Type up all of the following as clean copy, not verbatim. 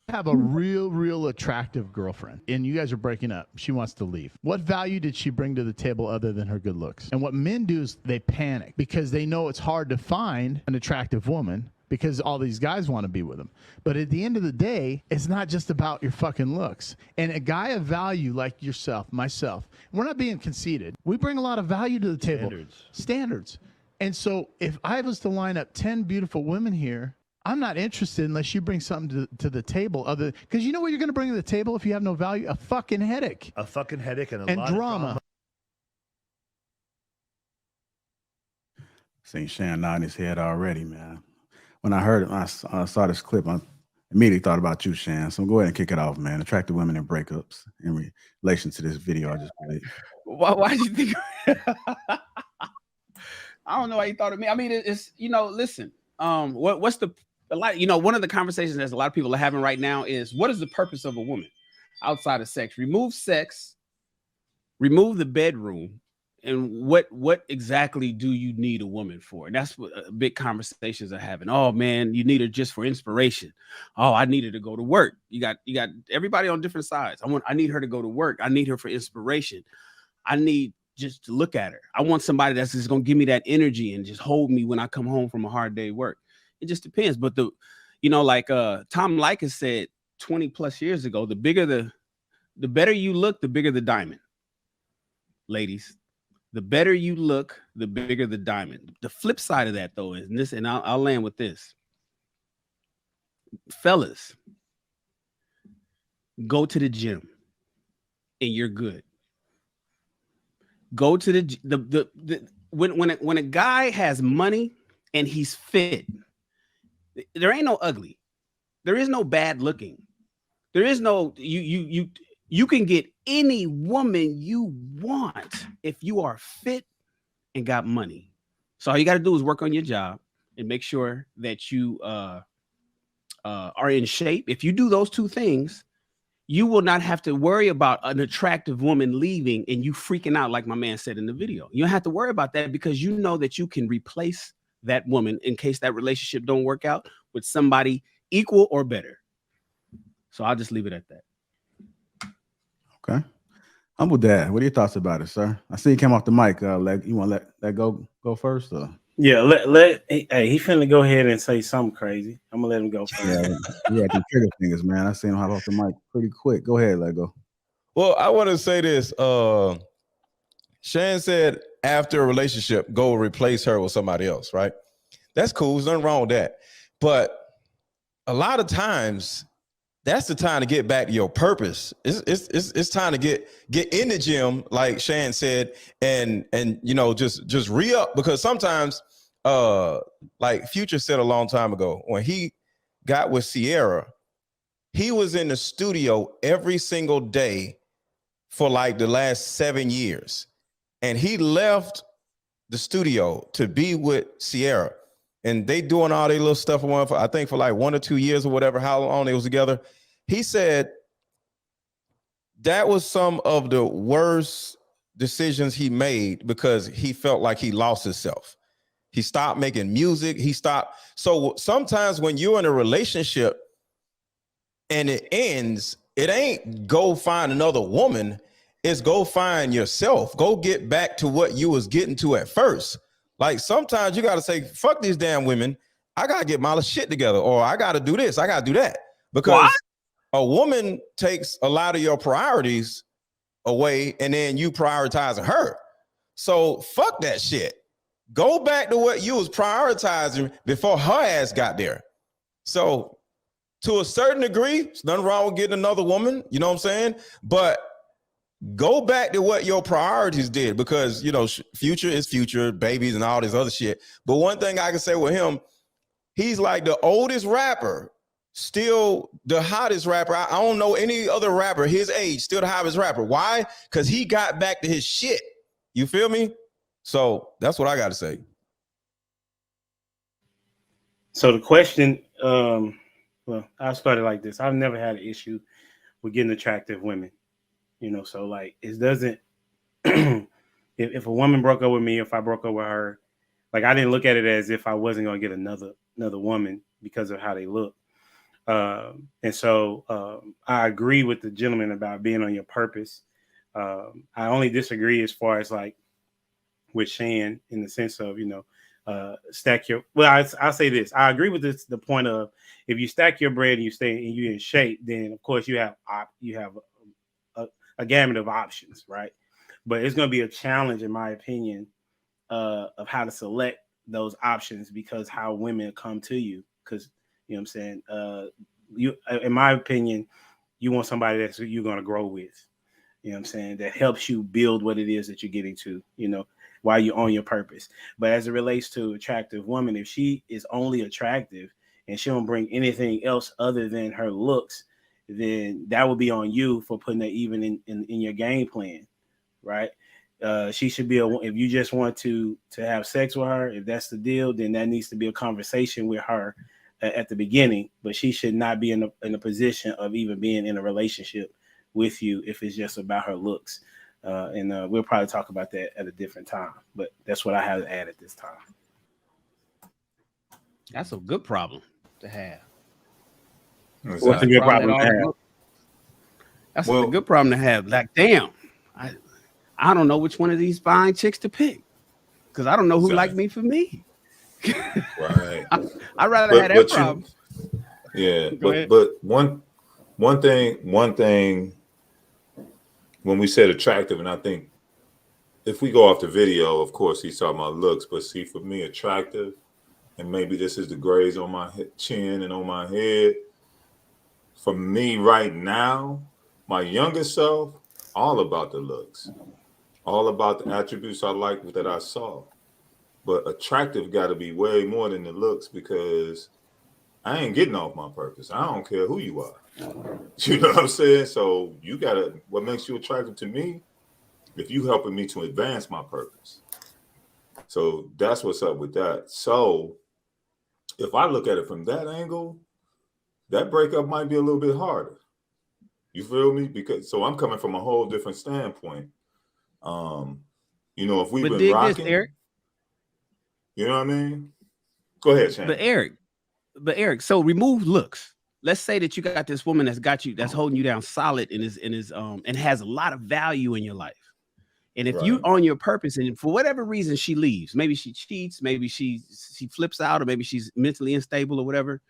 have a real attractive girlfriend and you guys are breaking up. She wants to leave. What value did she bring to the table other than her good looks? And what men do is they panic because they know it's hard to find an attractive woman because all these guys want to be with them. But at the end of the day, it's not just about your fucking looks. And a guy of value like yourself, myself, we're not being conceited. We bring a lot of value to the table. Standards. And so if I was to line up 10 beautiful women here, I'm not interested unless you bring something to the table other, because you know what you're going to bring to the table if you have no value? A fucking headache. A fucking headache and a and lot drama. of drama. Seen Shan nodding his head already, man. When I heard it, I saw this clip, I immediately thought about you, Shan. So go ahead and kick it off, man. Attractive women and breakups in relation to this video I just played. Why did you think? I don't know why you thought of me. I mean, it's listen. What's the one of the conversations that a lot of people are having right now is what is the purpose of a woman outside of sex? Remove sex, remove the bedroom, and what exactly do you need a woman for? And that's what big conversations are having. Oh man, you need her just for inspiration. Oh, I need her to go to work. You got everybody on different sides. I need her to go to work. I need her for inspiration. I need just to look at her. I want somebody that's just gonna give me that energy and just hold me when I come home from a hard day of work. It just depends. But Tom Likas said 20 plus years ago, the better you look, the bigger the diamond. Ladies, the better you look, the bigger the diamond. The flip side of that though is this, and I'll land with this. Fellas, go to the gym and you're good. Go to when a guy has money and he's fit, there ain't no ugly. There is no bad looking. There is no you can get any woman you want if you are fit and got money. So all you got to do is work on your job and make sure that you are in shape. If you do those two things, you will not have to worry about an attractive woman leaving and you freaking out like my man said in the video. You don't have to worry about that because you know that you can replace that woman in case that relationship don't work out with somebody equal or better. So I'll just leave it at that. Okay. Humble Dad, what are your thoughts about it, sir? I see you came off the mic. You want to let go first? Or? Yeah, hey, he finna go ahead and say something crazy. I'm gonna let him go first. Yeah, the trigger fingers, man. I seen him hop off the mic pretty quick. Go ahead, let go. Well, I want to say this. Shan said after a relationship, go replace her with somebody else, right? That's cool. There's nothing wrong with that. But a lot of times, that's the time to get back to your purpose. It's time to get in the gym, like Shan said, and just re-up, because sometimes like Future said a long time ago, when he got with Sierra, he was in the studio every single day for like the last 7 years. And he left the studio to be with Sierra. And they doing all their little stuff for I think for like 1 or 2 years or whatever, how long they was together. He said that was some of the worst decisions he made because he felt like he lost himself. He stopped making music. He stopped. So sometimes when you're in a relationship and it ends, it ain't go find another woman. It's go find yourself. Go get back to what you was getting to at first. Like sometimes you got to say, fuck these damn women. I got to get my shit together, or I got to do this. I got to do that. Because a woman takes a lot of your priorities away and then you prioritizing her. So fuck that shit. Go back to what you was prioritizing before her ass got there. So to a certain degree, there's nothing wrong with getting another woman, you know what I'm saying? But go back to what your priorities did, because, Future is Future, babies and all this other shit. But one thing I can say with him, he's like the oldest rapper, still the hottest rapper. I don't know any other rapper his age, still the hottest rapper. Why? Because he got back to his shit. You feel me? So that's what I got to say. So the question, well, I'll start it like this. I've never had an issue with getting attractive women. So like it doesn't, if a woman broke up with me, if I broke up with her, like I didn't look at it as if I wasn't going to get another woman because of how they look. And so I agree with the gentleman about being on your purpose. I only disagree as far as like with Shan in the sense of, stack your, well, I'll say this. I agree with the point of if you stack your bread and you stay and you're in shape, then of course you have a gamut of options, right? But it's going to be a challenge, in my opinion, of how to select those options because how women come to you. Because, you know what I'm saying? You, in my opinion, you want somebody that you're going to grow with, you know what I'm saying? That helps you build what it is that you're getting to, while you're on your purpose. But as it relates to attractive woman, if she is only attractive and she don't bring anything else other than her looks, then that would be on you for putting that even in your game plan, right? She should be if you just want to have sex with her, if that's the deal, then that needs to be a conversation with her at the beginning. But she should not be in a position of even being in a relationship with you if it's just about her looks. And we'll probably talk about that at a different time. But that's what I have to add at this time. That's a good problem to have. Exactly. What's a good problem to have? That's a good problem to have. Like, damn, I don't know which one of these fine chicks to pick because I don't know who liked me for me. Right. I'd rather have that problem. Yeah, but one thing when we said attractive, and I think if we go off the video, of course he's talking about looks, but see, for me, attractive, and maybe this is the grays on my chin and on my head. For me right now, my younger self, all about the looks, all about the attributes I like that I saw. But attractive got to be way more than the looks because I ain't getting off my purpose. I don't care who you are. You know what I'm saying? So you got to, what makes you attractive to me, if you helping me to advance my purpose. So that's what's up with that. So if I look at it from that angle, that breakup might be a little bit harder. You feel me? Because so I'm coming from a whole different standpoint. If we've been rocking, this, Eric, you know what I mean? Go ahead, Shane. But Eric, so remove looks. Let's say that you got this woman that's holding you down solid and has a lot of value in your life. And if you on your purpose and for whatever reason she leaves, maybe she cheats, maybe she flips out, or maybe she's mentally unstable or whatever.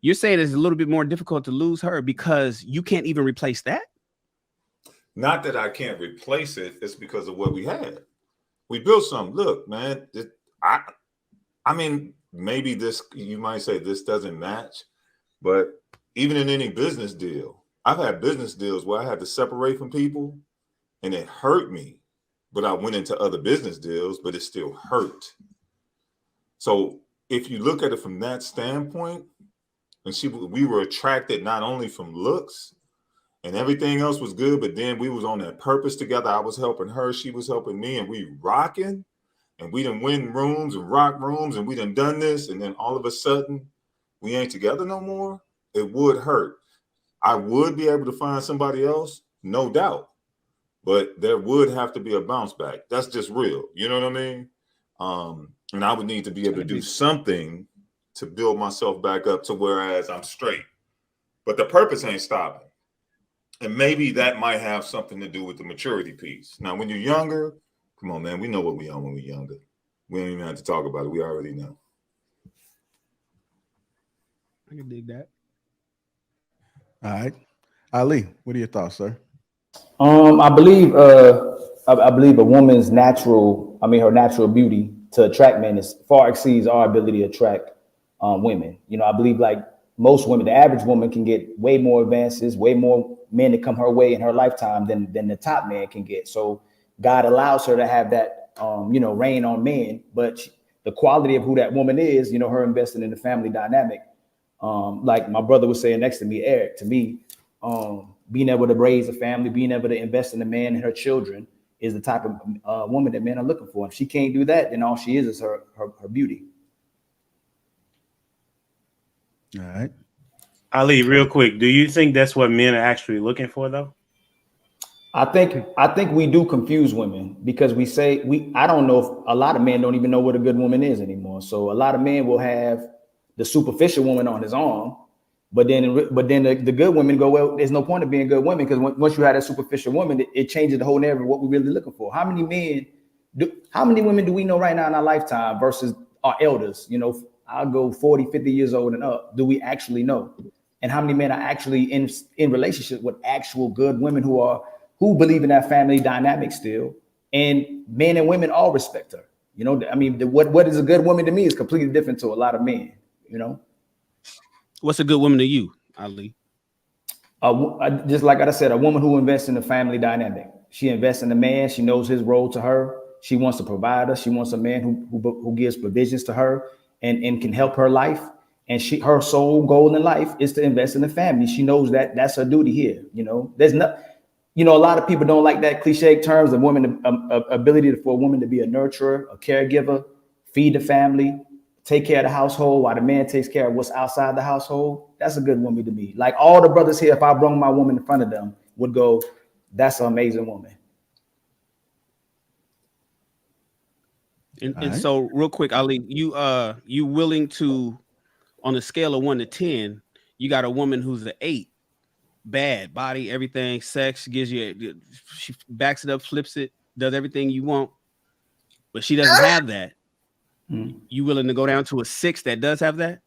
You're saying it's a little bit more difficult to lose her because you can't even replace that? Not that I can't replace it. It's because of what we had. We built something. Look, man, I mean, maybe this, you might say this doesn't match, but even in any business deal, I've had business deals where I had to separate from people and it hurt me, but I went into other business deals, but it still hurt. So if you look at it from that standpoint, and we were attracted not only from looks and everything else was good, but then we was on that purpose together. I was helping her, she was helping me, and we rocking, and we done win rooms and rock rooms, and we done this, and then all of a sudden we ain't together no more. It would hurt. I would be able to find somebody else, no doubt, but there would have to be a bounce back. That's just real. You know what I mean? And I would need to be able to do something to build myself back up to whereas I'm straight. But the purpose ain't stopping. And maybe that might have something to do with the maturity piece. Now, when you're younger, come on, man, we know what we are when we're younger. We don't even have to talk about it. We already know. I can dig that. All right. Ali, what are your thoughts, sir? I believe a woman's her natural beauty to attract men far exceeds our ability to attract women. I believe like most women, the average woman can get way more advances, way more men to come her way in her lifetime than the top man can get. So God allows her to have that, reign on men, but the quality of who that woman is, her investing in the family dynamic. Like my brother was saying next to me, Eric, to me, being able to raise a family, being able to invest in a man and her children is the type of woman that men are looking for. If she can't do that, then all she is her beauty. All right. Ali, real quick, do you think that's what men are actually looking for, though? I think we do confuse women because I don't know if a lot of men don't even know what a good woman is anymore. So a lot of men will have the superficial woman on his arm, But then the good women go, well, there's no point of being good women because once you have that superficial woman, it changes the whole narrative of what we're really looking for. How many women do we know right now in our lifetime versus our elders? You know, I'll go 40, 50 years old and up. Do we actually know? And how many men are actually in relationships with actual good women who believe in that family dynamic still? And men and women all respect her. You know, I mean, what is a good woman to me is completely different to a lot of men, you know? What's a good woman to you, Ali? Just like I said, a woman who invests in the family dynamic. She invests in the man. She knows his role to her. She wants to provide her. She wants a man who gives provisions to her and can help her life. And her sole goal in life is to invest in the family. She knows that that's her duty here. You know, there's not, you know, a lot of people don't like that cliche terms of women, ability for a woman to be a nurturer, a caregiver, feed the family, take care of the household while the man takes care of what's outside the household. That's a good woman to me. Like all the brothers here, if I brought my woman in front of them, would go, that's an amazing woman. And Right. so real quick, Ali, you willing to, on a scale of 1 to 10, you got a woman who's an 8, bad body, everything, sex, she backs it up, flips it, does everything you want, but she doesn't have that. You willing to go down to a 6 that does have that?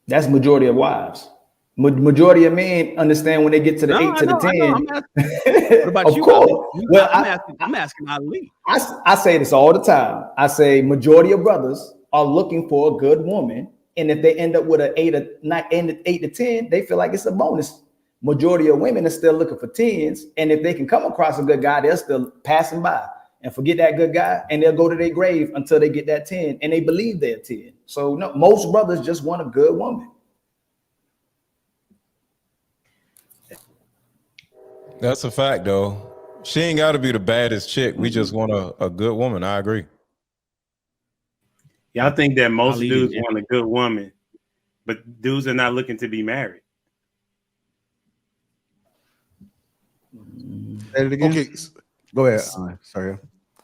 That's majority of wives. Majority of men understand when they get to the 8 to the 10. What about of you? course. Well, I'm asking Ali. I say this all the time. I say majority of brothers are looking for a good woman, and if they end up with an 8 to 10, they feel like it's a bonus. Majority of women are still looking for 10s, and if they can come across a good guy, they're still passing by and forget that good guy, and they'll go to their grave until they get that 10, and they believe they're 10. So no, most brothers just want a good woman. That's a fact, though. She ain't got to be the baddest chick. We just want a good woman. I agree. Y'all think that most Ali dudes did. want a good woman, but dudes are not looking to be married. Say it again. Okay, Go ahead. Sorry.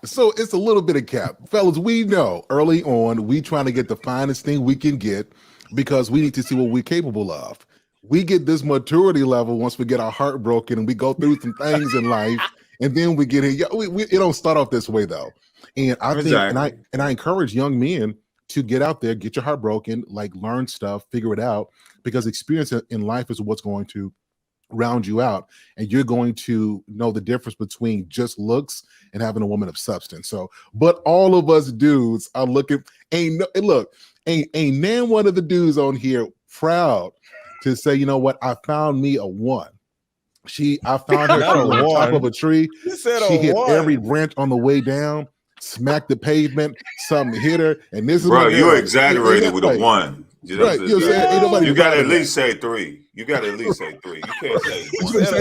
so it's a little bit of cap. Fellas, we know early on we trying to get the finest thing we can get because we need to see what we're capable of. We get this maturity level once we get our heart broken and we go through some things in life, and then we get here. It don't start off this way though. And I think, and I encourage young men to get out there, get your heart broken, like learn stuff, figure it out, because experience in life is what's going to round you out, and you're going to know the difference between just looks and having a woman of substance. So, but all of us dudes are looking. Ain't none one of the dudes on here proud to say, you know what, I found me a one. I found her. She was on the top of a tree. She hit every branch on the way down, smacked the pavement, something hit her, and this is bro. You exaggerated with a 1. You know, right? You got to at least say 3. You got to at least say 3. You can't say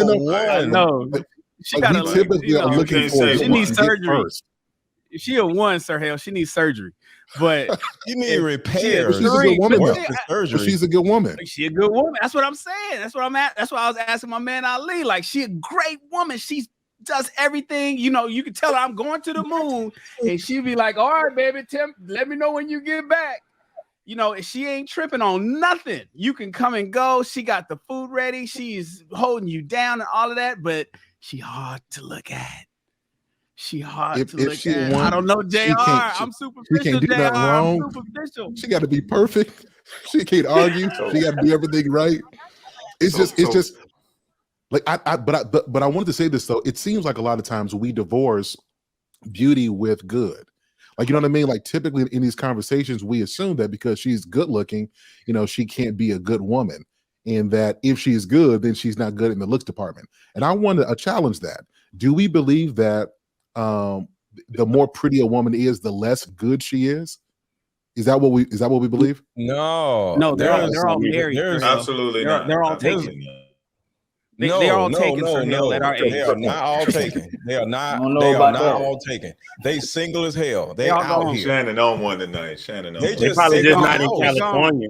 1. No, she got we typically are looking for. She needs surgery first. If she a 1, Sir Hale, she needs surgery. But you need repair. She's a good woman. She's a good woman. She a good woman. That's what I'm saying. That's what I'm at. That's why I was asking my man Ali. Like, she a great woman. She does everything. You know, you can tell her I'm going to the moon, and she'll be like, "All right, baby, Tim, let me know when you get back." You know, if she ain't tripping on nothing, you can come and go. She got the food ready. She's holding you down and all of that, but she hard to look at. She hard to look at. I don't know, JR. I'm superficial, she can't do JR. nothing wrong. I'm superficial. She got to be perfect. She can't argue. She got to do everything right. It's just like but I wanted to say this though. It seems like a lot of times we divorce beauty with good. Like, you know what I mean? Like, typically in these conversations, we assume that because she's good looking, you know, she can't be a good woman. And that if she's good, then she's not good in the looks department. And I want to challenge that. Do we believe that the more pretty a woman is, the less good she is? Is that what we believe? No, they're all married. Absolutely not. They're all taken. They're all taken. At our age. They are not all taken. They are not. They are not all taken. They single as hell. They out here. Shannon on one tonight. Shannon on. They probably just not in California.